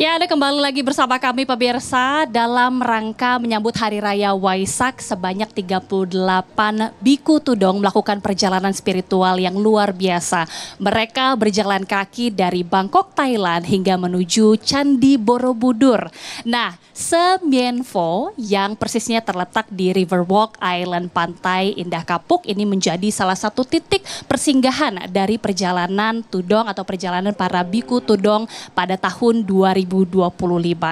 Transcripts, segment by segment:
Ya, Anda kembali lagi bersama kami pemirsa dalam rangka menyambut Hari Raya Waisak. Sebanyak 38 biku tudong melakukan perjalanan spiritual yang luar biasa. Mereka berjalan kaki dari Bangkok, Thailand hingga menuju Candi Borobudur. Nah, Siem Pho yang persisnya terletak di Riverwalk Island Pantai Indah Kapuk ini menjadi salah satu titik persinggahan dari perjalanan tudong atau perjalanan para biku tudong pada tahun 2025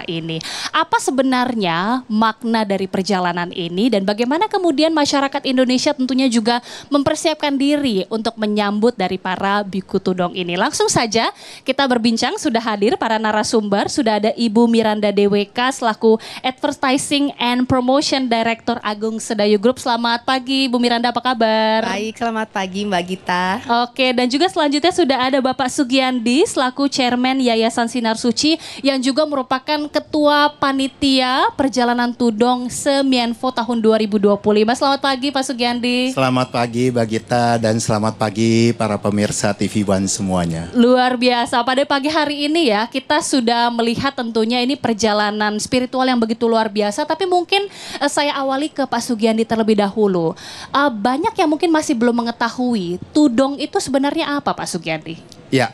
ini. Apa sebenarnya makna dari perjalanan ini dan bagaimana kemudian masyarakat Indonesia tentunya juga mempersiapkan diri untuk menyambut dari para biku tudong ini. Langsung saja kita berbincang, sudah hadir para narasumber, sudah ada Ibu Miranda DWK selaku Advertising and Promotion Director Agung Sedayu Group. Selamat pagi Bu Miranda, apa kabar? Baik, selamat pagi Mbak Gita. Oke, dan juga selanjutnya sudah ada Bapak Sugiyandi selaku Chairman Yayasan Sinar Suci yang juga merupakan Ketua Panitia Perjalanan Tudong Siem Pho tahun 2025. Selamat pagi Pak Sugiyandi. Selamat pagi Mbak Gita dan selamat pagi para pemirsa TV One semuanya. Luar biasa, pada pagi hari ini ya kita sudah melihat tentunya ini perjalanan spiritual yang begitu luar biasa. Tapi mungkin saya awali ke Pak Sugiyandi terlebih dahulu. Banyak yang mungkin masih belum mengetahui tudong itu sebenarnya apa Pak Sugiyandi? Ya,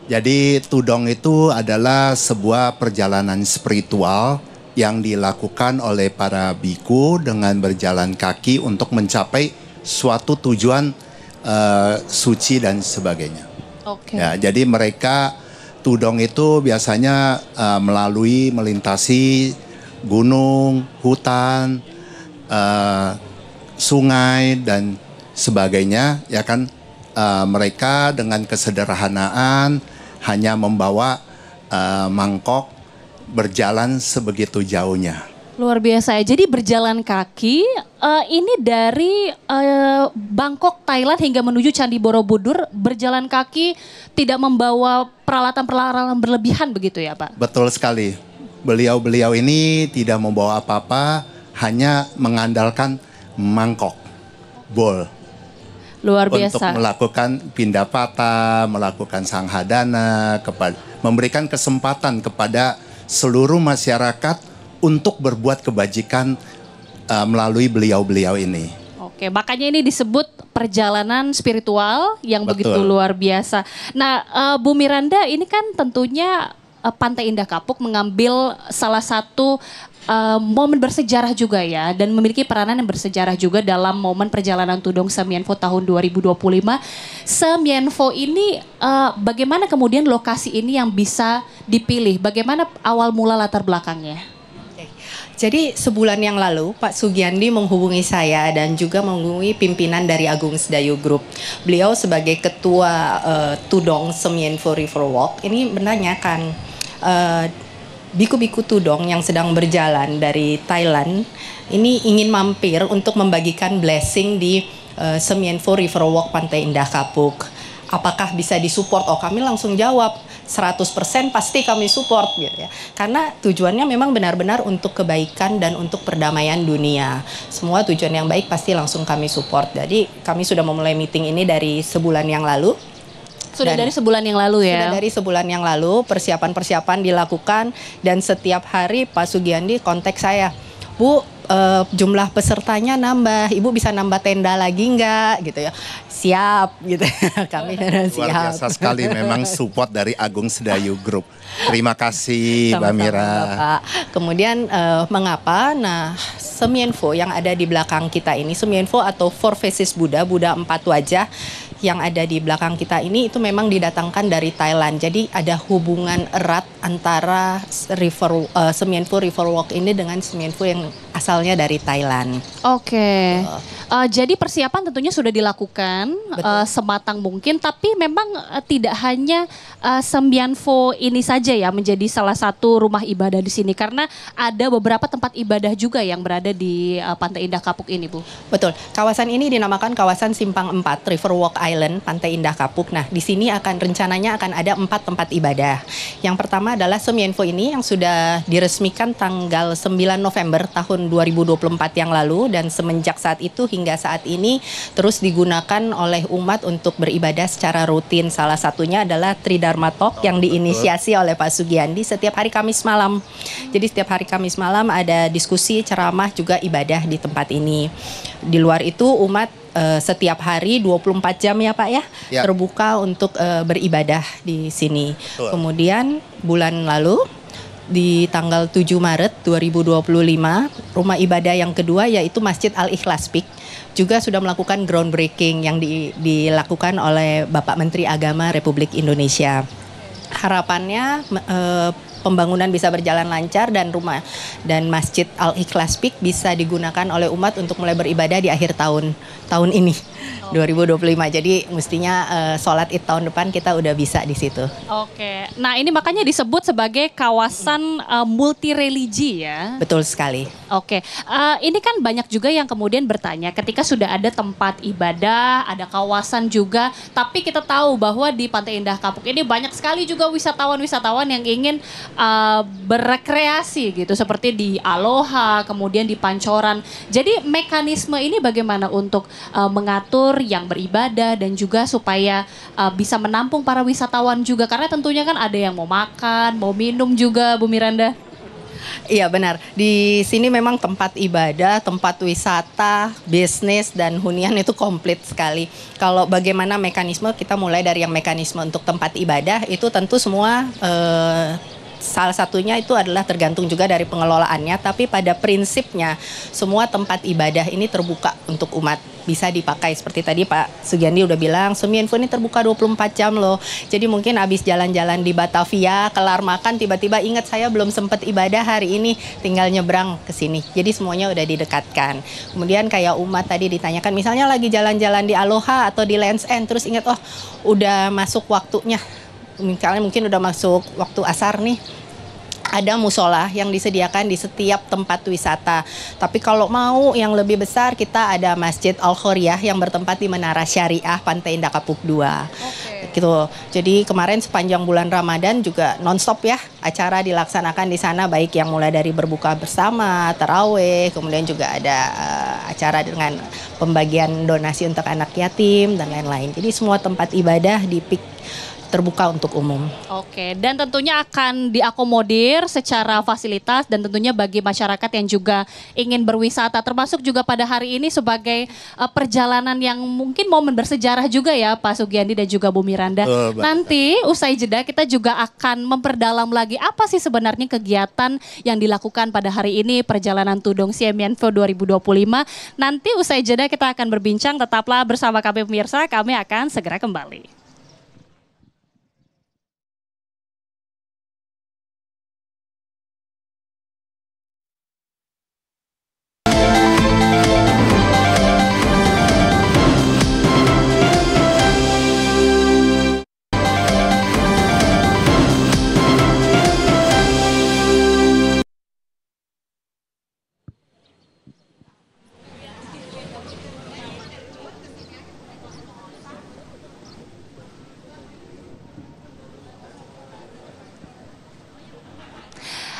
jadi tudong itu adalah sebuah perjalanan spiritual yang dilakukan oleh para biku dengan berjalan kaki untuk mencapai suatu tujuan suci dan sebagainya. Oke. Ya, jadi mereka tudong itu biasanya melintasi gunung, hutan, sungai dan sebagainya, ya kan. Mereka dengan kesederhanaan hanya membawa mangkok berjalan sebegitu jauhnya. Luar biasa ya. Jadi berjalan kaki ini dari Bangkok, Thailand hingga menuju Candi Borobudur, berjalan kaki tidak membawa peralatan-peralatan berlebihan begitu ya Pak? Betul sekali. Beliau-beliau ini tidak membawa apa-apa, hanya mengandalkan mangkok, bowl. Luar biasa. Untuk melakukan pindapata, melakukan sanghadana, memberikan kesempatan kepada seluruh masyarakat untuk berbuat kebajikan melalui beliau-beliau ini. Oke, makanya ini disebut perjalanan spiritual yang Betul. begitu luar biasa. Nah, Bu Miranda, ini kan tentunya Pantai Indah Kapuk mengambil salah satu momen bersejarah juga ya, dan memiliki peranan yang bersejarah juga dalam momen perjalanan tudong Siem Pho tahun 2025. Siem Pho ini bagaimana kemudian lokasi ini yang bisa dipilih? Bagaimana awal mula latar belakangnya? Jadi sebulan yang lalu Pak Sugiyandi menghubungi saya dan juga menghubungi pimpinan dari Agung Sedayu Group. Beliau sebagai ketua tudong Siem Pho Riverwalk ini menanyakan biku-biku tudong yang sedang berjalan dari Thailand ini ingin mampir untuk membagikan blessing di Siem Pho Riverwalk Pantai Indah Kapuk. Apakah bisa disupport? Oh, kami langsung jawab 100% pasti kami support gitu ya. Karena tujuannya memang benar-benar untuk kebaikan dan untuk perdamaian dunia. Semua tujuan yang baik pasti langsung kami support. Jadi kami sudah memulai meeting ini dari sebulan yang lalu. Dari sebulan yang lalu ya? Sudah dari sebulan yang lalu, persiapan-persiapan dilakukan dan setiap hari Pak Sugiyandi kontak saya. Bu, jumlah pesertanya nambah, Ibu bisa nambah tenda lagi enggak gitu ya. Siap gitu. Kami siap. Luar biasa sekali memang support dari Agung Sedayu Group. Terima kasih Mbak Mira. Bapak. Kemudian mengapa? Nah, Siem Pho yang ada di belakang kita ini, Siem Pho atau Four Faces Buddha, Buddha 4 wajah yang ada di belakang kita ini itu memang didatangkan dari Thailand. Jadi ada hubungan erat antara Siem Pho Riverwalk ini dengan Siem Pho yang asalnya dari Thailand. Oke. Jadi persiapan tentunya sudah dilakukan sematang mungkin, tapi memang tidak hanya Siem Pho ini saja ya menjadi salah satu rumah ibadah di sini, karena ada beberapa tempat ibadah juga yang berada di Pantai Indah Kapuk ini, Bu. Betul. Kawasan ini dinamakan kawasan Simpang 4 Riverwalk Thailand, Pantai Indah Kapuk. Nah, di sini rencananya akan ada 4 tempat ibadah. Yang pertama adalah Semienfo ini yang sudah diresmikan tanggal 9 November tahun 2024 yang lalu, dan semenjak saat itu hingga saat ini terus digunakan oleh umat untuk beribadah secara rutin. Salah satunya adalah Tridharma Talk yang diinisiasi oleh Pak Sugiandi setiap hari Kamis malam. Jadi setiap hari Kamis malam ada diskusi, ceramah, juga ibadah di tempat ini. Di luar itu umat setiap hari 24 jam ya Pak ya, terbuka untuk beribadah di sini. Betul. Kemudian bulan lalu di tanggal 7 Maret 2025, rumah ibadah yang kedua yaitu Masjid Al-Ikhlas Peak juga sudah melakukan groundbreaking yang dilakukan oleh Bapak Menteri Agama Republik Indonesia. Harapannya pembangunan bisa berjalan lancar dan Masjid Al-Ikhlas Peak bisa digunakan oleh umat untuk mulai beribadah di akhir tahun ini 2025. Jadi mestinya sholat Id tahun depan kita udah bisa di situ. Oke. Nah, ini makanya disebut sebagai kawasan multi religi ya. Betul sekali. Oke. Ini kan banyak juga yang kemudian bertanya ketika sudah ada tempat ibadah, ada kawasan juga, tapi kita tahu bahwa di Pantai Indah Kapuk ini banyak sekali juga wisatawan-wisatawan yang ingin berrekreasi gitu, seperti di Aloha, kemudian di Pancoran. Jadi mekanisme ini bagaimana untuk mengatur yang beribadah dan juga supaya bisa menampung para wisatawan juga, karena tentunya kan ada yang mau makan, mau minum juga, Bu Miranda. Iya benar, di sini memang tempat ibadah, tempat wisata, bisnis, dan hunian itu komplit sekali. Kalau bagaimana mekanisme, kita mulai dari yang mekanisme untuk tempat ibadah, itu tentu semua salah satunya itu adalah tergantung juga dari pengelolaannya, tapi pada prinsipnya semua tempat ibadah ini terbuka untuk umat, bisa dipakai. Seperti tadi Pak Sugiandi udah bilang, Semienfo ini terbuka 24 jam loh. Jadi mungkin habis jalan-jalan di Batavia, kelar makan, tiba-tiba ingat saya belum sempat ibadah hari ini, tinggal nyebrang ke sini. Jadi semuanya udah didekatkan. Kemudian kayak umat tadi ditanyakan, misalnya lagi jalan-jalan di Aloha atau di Lands End, terus ingat, oh udah masuk waktunya, misalnya mungkin udah masuk waktu asar nih, ada musola yang disediakan di setiap tempat wisata. Tapi kalau mau yang lebih besar, kita ada Masjid Al-Khoriyah yang bertempat di Menara Syariah Pantai Indah Kapuk 2. Gitu. Jadi kemarin sepanjang bulan Ramadan juga nonstop ya acara dilaksanakan di sana, baik yang mulai dari berbuka bersama, taraweh, kemudian juga ada acara dengan pembagian donasi untuk anak yatim dan lain-lain. Jadi semua tempat ibadah di PIK terbuka untuk umum. Oke, dan tentunya akan diakomodir secara fasilitas dan tentunya bagi masyarakat yang juga ingin berwisata, termasuk juga pada hari ini sebagai perjalanan yang mungkin momen bersejarah juga ya Pak Sugiandi dan juga Bu Miranda. Nanti usai jeda kita juga akan memperdalam lagi apa sih sebenarnya kegiatan yang dilakukan pada hari ini perjalanan Tudong Semienfo 2025. Nanti usai jeda kita akan berbincang, tetaplah bersama kami pemirsa, kami akan segera kembali.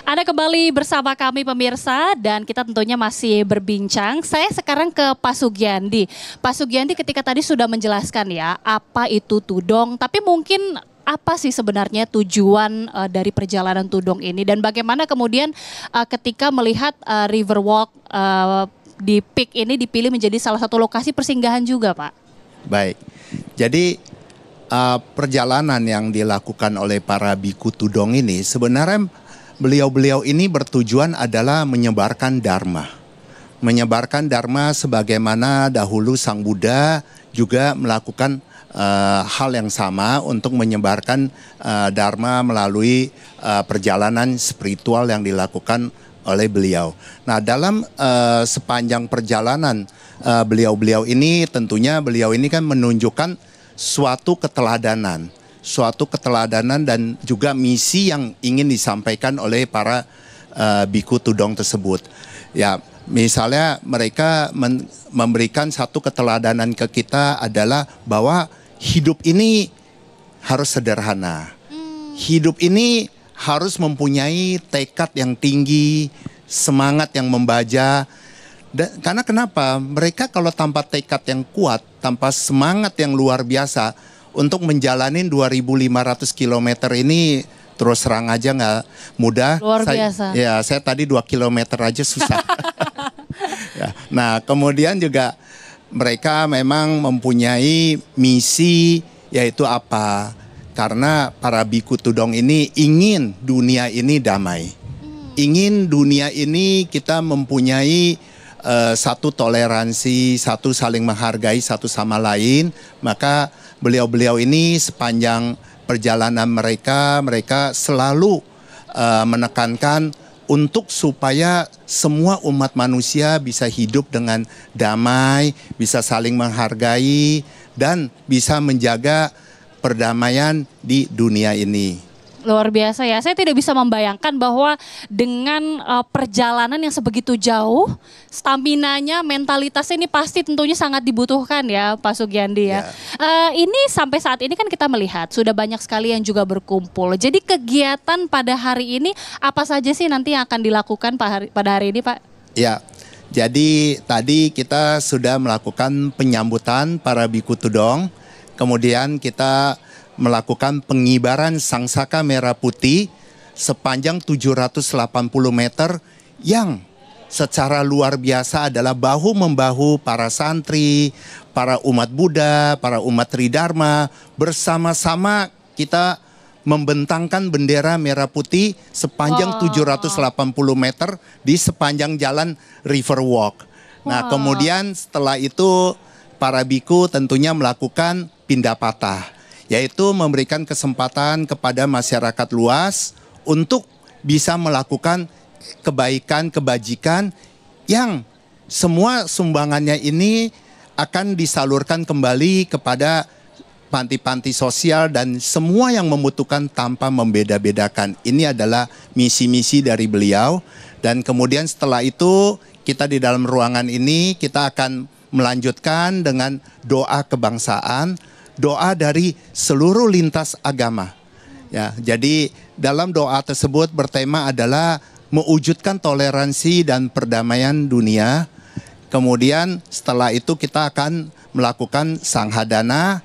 Anda kembali bersama kami pemirsa dan kita tentunya masih berbincang. Saya sekarang ke Pak Sugiandi. Pak Sugiandi ketika tadi sudah menjelaskan ya apa itu Tudong, tapi mungkin apa sih sebenarnya tujuan dari perjalanan Tudong ini dan bagaimana kemudian ketika melihat Riverwalk di Peak ini dipilih menjadi salah satu lokasi persinggahan juga Pak? Baik, jadi perjalanan yang dilakukan oleh para biku Tudong ini sebenarnya beliau-beliau ini bertujuan adalah menyebarkan Dharma. Menyebarkan Dharma sebagaimana dahulu Sang Buddha juga melakukan hal yang sama untuk menyebarkan Dharma melalui perjalanan spiritual yang dilakukan oleh beliau. Nah dalam sepanjang perjalanan beliau-beliau ini tentunya beliau ini kan menunjukkan suatu keteladanan dan juga misi yang ingin disampaikan oleh para biku Tudong tersebut. Ya, misalnya mereka memberikan satu keteladanan ke kita adalah bahwa hidup ini harus sederhana. Hidup ini harus mempunyai tekad yang tinggi, semangat yang membaja. Karena kenapa? Mereka kalau tanpa tekad yang kuat, tanpa semangat yang luar biasa untuk menjalani 2.500 km ini, terus terang aja nggak mudah. Luar biasa. Saya tadi 2 km aja susah. Ya. Nah, kemudian juga mereka memang mempunyai misi, yaitu apa? Karena para biku tudong ini ingin dunia ini damai. Ingin dunia ini kita mempunyai satu toleransi, satu saling menghargai satu sama lain. Maka beliau-beliau ini sepanjang perjalanan mereka selalu menekankan untuk supaya semua umat manusia bisa hidup dengan damai, bisa saling menghargai, dan bisa menjaga perdamaian di dunia ini. Luar biasa ya, saya tidak bisa membayangkan bahwa dengan perjalanan yang sebegitu jauh, staminanya, mentalitasnya ini pasti tentunya sangat dibutuhkan ya Pak Sugiyandi ya. Ini sampai saat ini kan kita melihat sudah banyak sekali yang juga berkumpul. Jadi kegiatan pada hari ini apa saja sih nanti yang akan dilakukan pada hari ini Pak? Ya, jadi tadi kita sudah melakukan penyambutan para biku tudong, kemudian kita melakukan pengibaran sangsaka merah putih sepanjang 780 meter yang secara luar biasa adalah bahu-membahu para santri, para umat Buddha, para umat Tridharma, bersama-sama kita membentangkan bendera merah putih sepanjang 780 meter di sepanjang jalan River Walk. Nah, kemudian setelah itu para biku tentunya melakukan pindapata, yaitu memberikan kesempatan kepada masyarakat luas untuk bisa melakukan kebaikan, kebajikan yang semua sumbangannya ini akan disalurkan kembali kepada panti-panti sosial dan semua yang membutuhkan tanpa membeda-bedakan. Ini adalah misi-misi dari beliau. Dan kemudian setelah itu kita di dalam ruangan ini kita akan melanjutkan dengan doa kebangsaan, doa dari seluruh lintas agama. Ya, jadi dalam doa tersebut bertema adalah mewujudkan toleransi dan perdamaian dunia. Kemudian setelah itu kita akan melakukan sanghadana.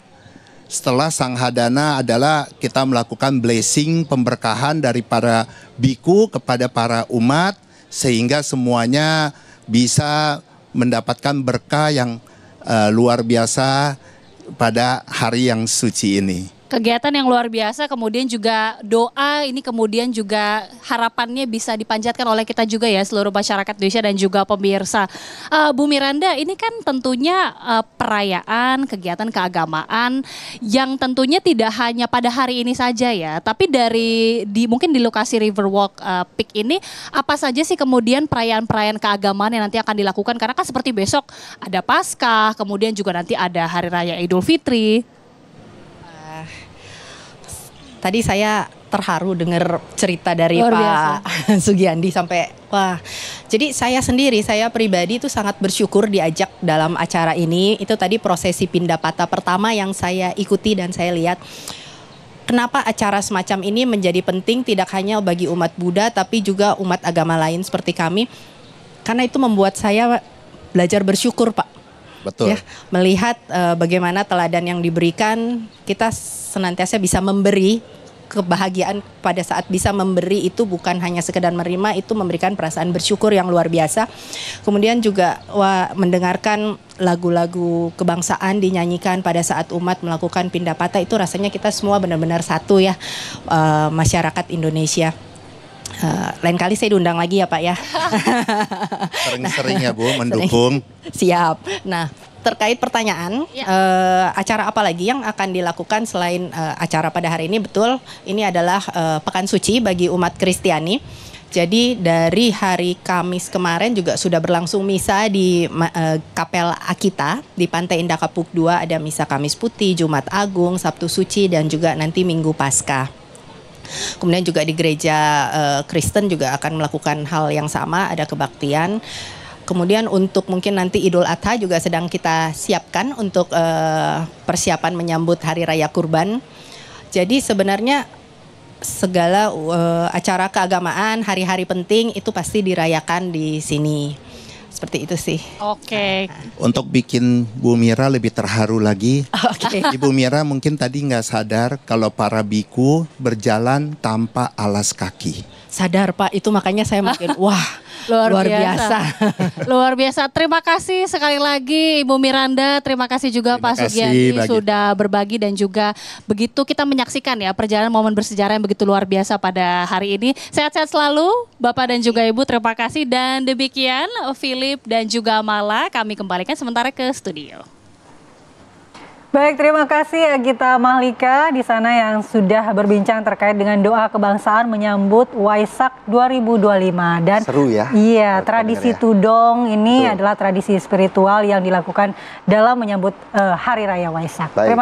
Setelah sanghadana adalah kita melakukan blessing, pemberkahan dari para biku kepada para umat sehingga semuanya bisa mendapatkan berkah yang luar biasa pada hari yang suci ini. Kegiatan yang luar biasa, kemudian juga doa ini kemudian juga harapannya bisa dipanjatkan oleh kita juga ya seluruh masyarakat Indonesia dan juga pemirsa. Bu Miranda, ini kan tentunya perayaan, kegiatan keagamaan yang tentunya tidak hanya pada hari ini saja ya, tapi mungkin di lokasi Riverwalk Peak ini apa saja sih kemudian perayaan-perayaan keagamaan yang nanti akan dilakukan, karena kan seperti besok ada Paskah, kemudian juga nanti ada Hari Raya Idul Fitri. Tadi saya terharu dengar cerita dari Pak Sugiyandi sampai wah. Jadi saya pribadi itu sangat bersyukur diajak dalam acara ini. Itu tadi prosesi pindapata pertama yang saya ikuti dan saya lihat. Kenapa acara semacam ini menjadi penting tidak hanya bagi umat Buddha tapi juga umat agama lain seperti kami. Karena itu membuat saya belajar bersyukur, Pak. Betul. Ya, melihat bagaimana teladan yang diberikan, kita senantiasa bisa memberi kebahagiaan pada saat bisa memberi itu bukan hanya sekedar menerima, itu memberikan perasaan bersyukur yang luar biasa. Kemudian juga mendengarkan lagu-lagu kebangsaan dinyanyikan pada saat umat melakukan pindapata, itu rasanya kita semua benar-benar satu ya, masyarakat Indonesia. Lain kali saya diundang lagi ya Pak ya. Sering-sering ya Bu mendukung. Siap. Nah, terkait pertanyaan, acara apa lagi yang akan dilakukan selain acara pada hari ini? Betul, ini adalah Pekan Suci bagi umat Kristiani. Jadi dari hari Kamis kemarin juga sudah berlangsung misa di Kapel Akita di Pantai Indah Kapuk 2. Ada misa Kamis Putih, Jumat Agung, Sabtu Suci, dan juga nanti Minggu Paskah. Kemudian juga di gereja Kristen juga akan melakukan hal yang sama, ada kebaktian. Kemudian untuk mungkin nanti Idul Adha juga sedang kita siapkan untuk persiapan menyambut Hari Raya Kurban. Jadi sebenarnya segala acara keagamaan, hari-hari penting itu pasti dirayakan di sini. Seperti itu sih. Oke. Untuk bikin Bu Mira lebih terharu lagi, Oke. Ibu Mira mungkin tadi nggak sadar kalau para biku berjalan tanpa alas kaki. Sadar Pak, itu makanya saya makin wah luar biasa. Luar biasa. Terima kasih sekali lagi Ibu Miranda. Terima kasih juga Terima Pak kasih, Sugianti Mbak Gita. sudah berbagi dan juga begitu kita menyaksikan ya perjalanan momen bersejarah yang begitu luar biasa pada hari ini. Sehat-sehat selalu Bapak dan juga Ibu. Terima kasih dan demikian Philip dan juga Mala kami kembalikan sementara ke studio. Baik, terima kasih Agita Mahlika di sana yang sudah berbincang terkait dengan doa kebangsaan menyambut Waisak 2025 dan Seru ya. Iya, Buat tradisi pendengar ya. tudong ini Betul. adalah tradisi spiritual yang dilakukan dalam menyambut Hari Raya Waisak. Baik.